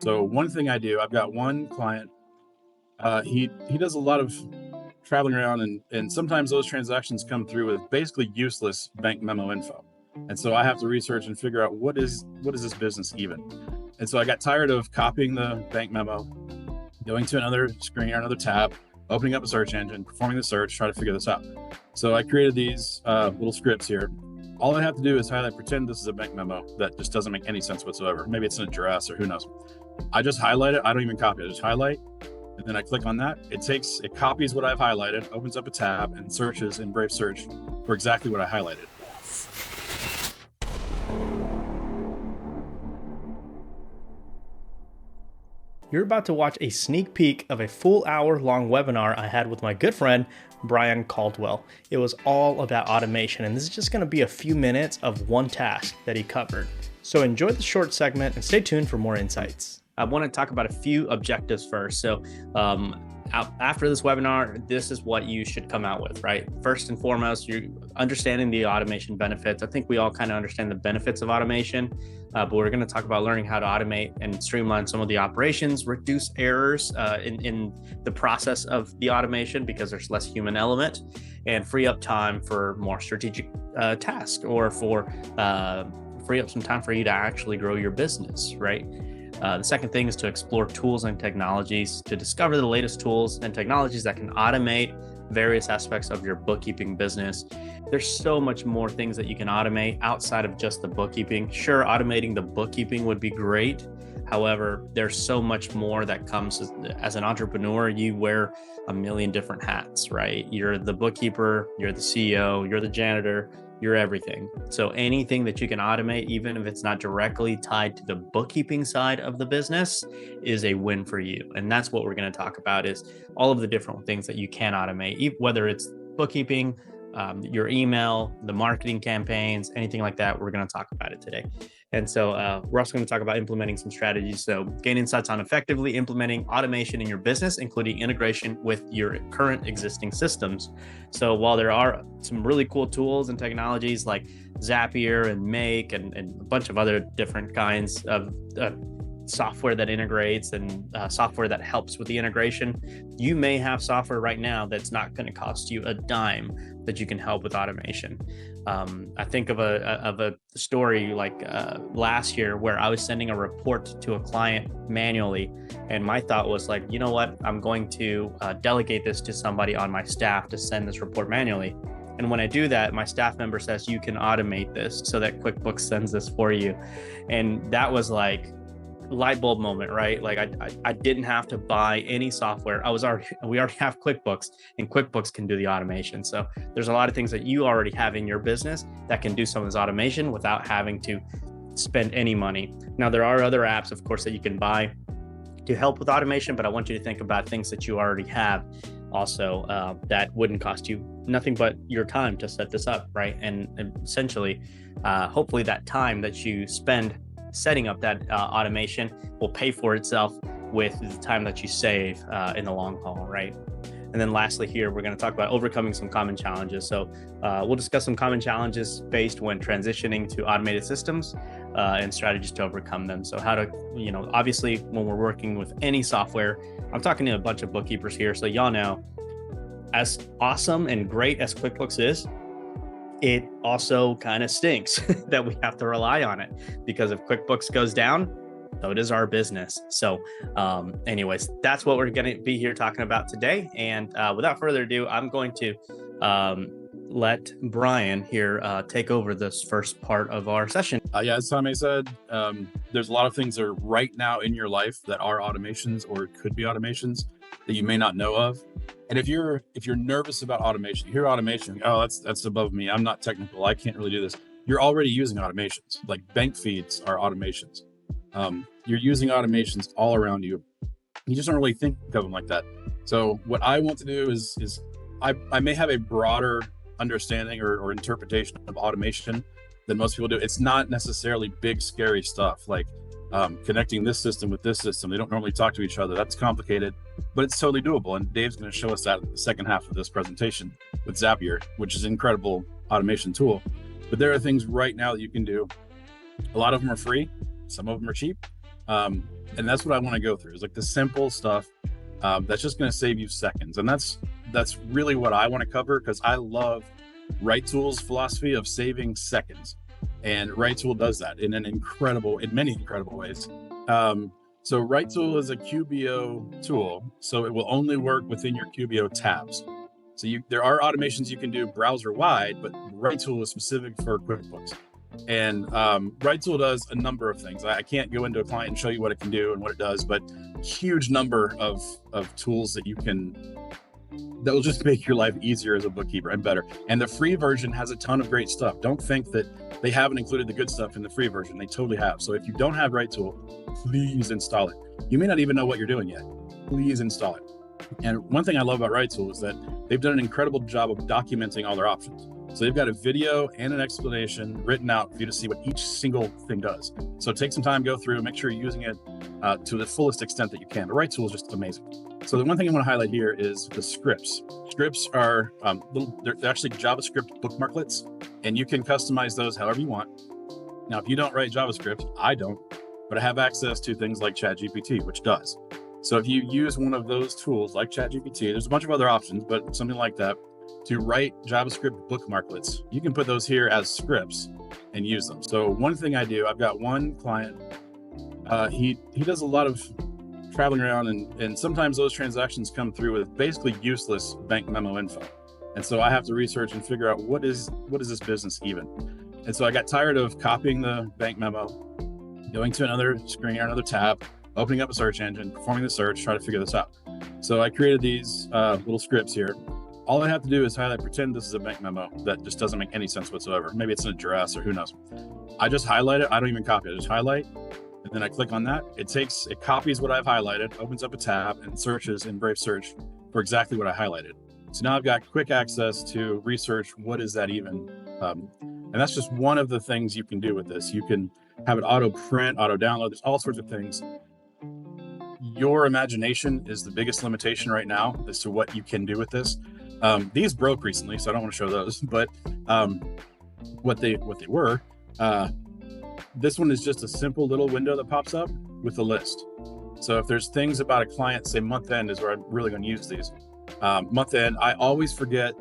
So one thing I do, I've got one client. He does a lot of traveling around, and sometimes those transactions come through with basically useless bank memo info. And so I have to research and figure out what is this business even. And so I got tired of copying the bank memo, going to another screen or another tab, opening up a search engine, performing the search, try to figure this out. So I created these little scripts here. All I have to do is highlight, pretend this is a bank memo that just doesn't make any sense whatsoever. Maybe it's an address or who knows. I just highlight it. I don't even copy it. I just highlight, and then I click on that. It copies what I've highlighted, opens up a tab, and searches in Brave Search for exactly what I highlighted. You're about to watch a sneak peek of a full hour-long webinar I had with my good friend, Brian Caldwell. It was all about automation, and this is just going to be a few minutes of one task that he covered. So enjoy the short segment and stay tuned for more insights. I want to talk about a few objectives first. So after this webinar, this is what you should come out with, right? First and foremost, you're understanding the automation benefits. I think we all kind of understand the benefits of automation, but we're going to talk about learning how to automate and streamline some of the operations, reduce errors in the process of the automation because there's less human element, and free up time for more strategic tasks, or for free up some time for you to actually grow your business, right? The second thing is to explore tools and technologies, to discover the latest tools and technologies that can automate various aspects of your bookkeeping business. There's so much more things that you can automate outside of just the bookkeeping. Sure, automating the bookkeeping would be great. However, there's so much more that comes as an entrepreneur. You wear a million different hats, right? You're the bookkeeper, you're the CEO, you're the janitor, you're everything. So anything that you can automate, even if it's not directly tied to the bookkeeping side of the business, is a win for you. And that's what we're going to talk about, is all of the different things that you can automate, whether it's bookkeeping, your email, the marketing campaigns, anything like that. We're going to talk about it today. And so we're also going to talk about implementing some strategies. So gain insights on effectively implementing automation in your business, including integration with your current existing systems. So while there are some really cool tools and technologies like Zapier and Make and a bunch of other different kinds of software that integrates and software that helps with the integration, you may have software right now that's not going to cost you a dime that you can help with automation. I think of a story like last year where I was sending a report to a client manually, and my thought was like, you know what, I'm going to delegate this to somebody on my staff to send this report manually. And when I do that, my staff member says, you can automate this so that QuickBooks sends this for you. And that was like light bulb moment, right? Like I didn't have to buy any software. We already have QuickBooks, and QuickBooks can do the automation. So there's a lot of things that you already have in your business that can do some of this automation without having to spend any money. Now, there are other apps, of course, that you can buy to help with automation, but I want you to think about things that you already have also that wouldn't cost you nothing but your time to set this up, right? And essentially, hopefully that time that you spend setting up that automation will pay for itself with the time that you save in the long haul, right? And then lastly here, we're going to talk about overcoming some common challenges. So we'll discuss some common challenges faced when transitioning to automated systems and strategies to overcome them. So how to, obviously when we're working with any software, I'm talking to a bunch of bookkeepers here, so y'all know, as awesome and great as QuickBooks is, it also kind of stinks that we have to rely on it, because if QuickBooks goes down, so does our business. So anyways, that's what we're going to be here talking about today. And without further ado, I'm going to let Brian here take over this first part of our session. Yeah, as Tommy said, there's a lot of things that are right now in your life that are automations or could be automations that you may not know of. And if you're nervous about automation, you hear automation, oh, that's above me, I'm not technical, I can't really do this. You're already using automations. Like bank feeds are automations. You're using automations all around you. You just don't really think of them like that. So what I want to do is I may have a broader understanding or interpretation of automation than most people do. It's not necessarily big, scary stuff like connecting this system with this system. They don't normally talk to each other. That's complicated, but it's totally doable. And Dave's going to show us that in the second half of this presentation with Zapier, which is an incredible automation tool. But there are things right now that you can do. A lot of them are free. Some of them are cheap. And that's what I want to go through, is like the simple stuff that's just going to save you seconds. And that's really what I want to cover, because I love Right Tool's philosophy of saving seconds. And Right Tool does that in many incredible ways. So Right Tool is a QBO tool, so it will only work within your QBO tabs. So there are automations you can do browser wide, but Right Tool is specific for QuickBooks. And Right Tool does a number of things. I can't go into a client and show you what it can do and what it does, but huge number of tools that will just make your life easier as a bookkeeper and better. And the free version has a ton of great stuff. Don't think that they haven't included the good stuff in the free version. They totally have. So if you don't have Right Tool, please install it. You may not even know what you're doing yet. Please install it. And one thing I love about Right Tool is that they've done an incredible job of documenting all their options. So they've got a video and an explanation written out for you to see what each single thing does. So take some time, go through, make sure you're using it to the fullest extent that you can. The Right Tool is just amazing. So the one thing I want to highlight here is the scripts. Scripts are they're actually JavaScript bookmarklets, and you can customize those however you want. Now, if you don't write JavaScript, I don't, but I have access to things like ChatGPT, which does. So if you use one of those tools like ChatGPT, there's a bunch of other options, but something like that, to write JavaScript bookmarklets, you can put those here as scripts and use them. So one thing I do, I've got one client, he does a lot of traveling around, and sometimes those transactions come through with basically useless bank memo info. And so I have to research and figure out what is this business even? And so I got tired of copying the bank memo, going to another screen or another tab, opening up a search engine, performing the search, try to figure this out. So I created these little scripts here. All I have to do is pretend this is a bank memo that just doesn't make any sense whatsoever. Maybe it's an address or who knows. I just highlight it. I don't even copy it. I just highlight, and then I click on that. It copies what I've highlighted, opens up a tab, and searches in Brave Search for exactly what I highlighted. So now I've got quick access to research what is that even. And that's just one of the things you can do with this. You can have it auto print, auto download. There's all sorts of things. Your imagination is the biggest limitation right now as to what you can do with this. These broke recently, so I don't want to show those, but what they were, this one is just a simple little window that pops up with a list. So if there's things about a client, say month end is where I'm really going to use these. Month end, I always forget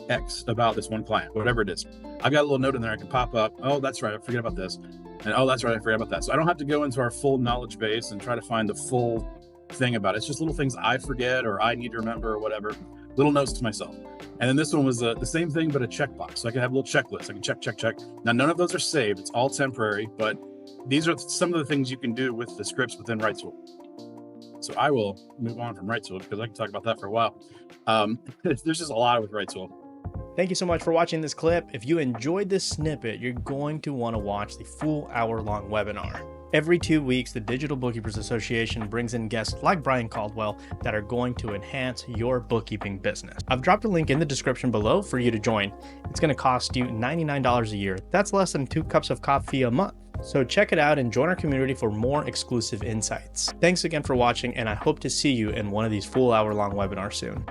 X about this one client, whatever it is. I've got a little note in there I can pop up. Oh, that's right, I forget about this. And oh, that's right, I forget about that. So I don't have to go into our full knowledge base and try to find the full thing about it. It's just little things I forget or I need to remember or whatever. Little notes to myself. And then this one was the same thing, but a checkbox. So I can have a little checklist. I can check. Now, none of those are saved. It's all temporary, but these are some of the things you can do with the scripts within Right Tool. So I will move on from Right Tool because I can talk about that for a while. There's just a lot with Right Tool. Thank you so much for watching this clip. If you enjoyed this snippet, you're going to want to watch the full hour-long webinar. Every 2 weeks, the Digital Bookkeepers Association brings in guests like Brian Caldwell that are going to enhance your bookkeeping business. I've dropped a link in the description below for you to join. It's going to cost you $99 a year. That's less than 2 cups of coffee a month. So check it out and join our community for more exclusive insights. Thanks again for watching, and I hope to see you in one of these full hour-long webinars soon.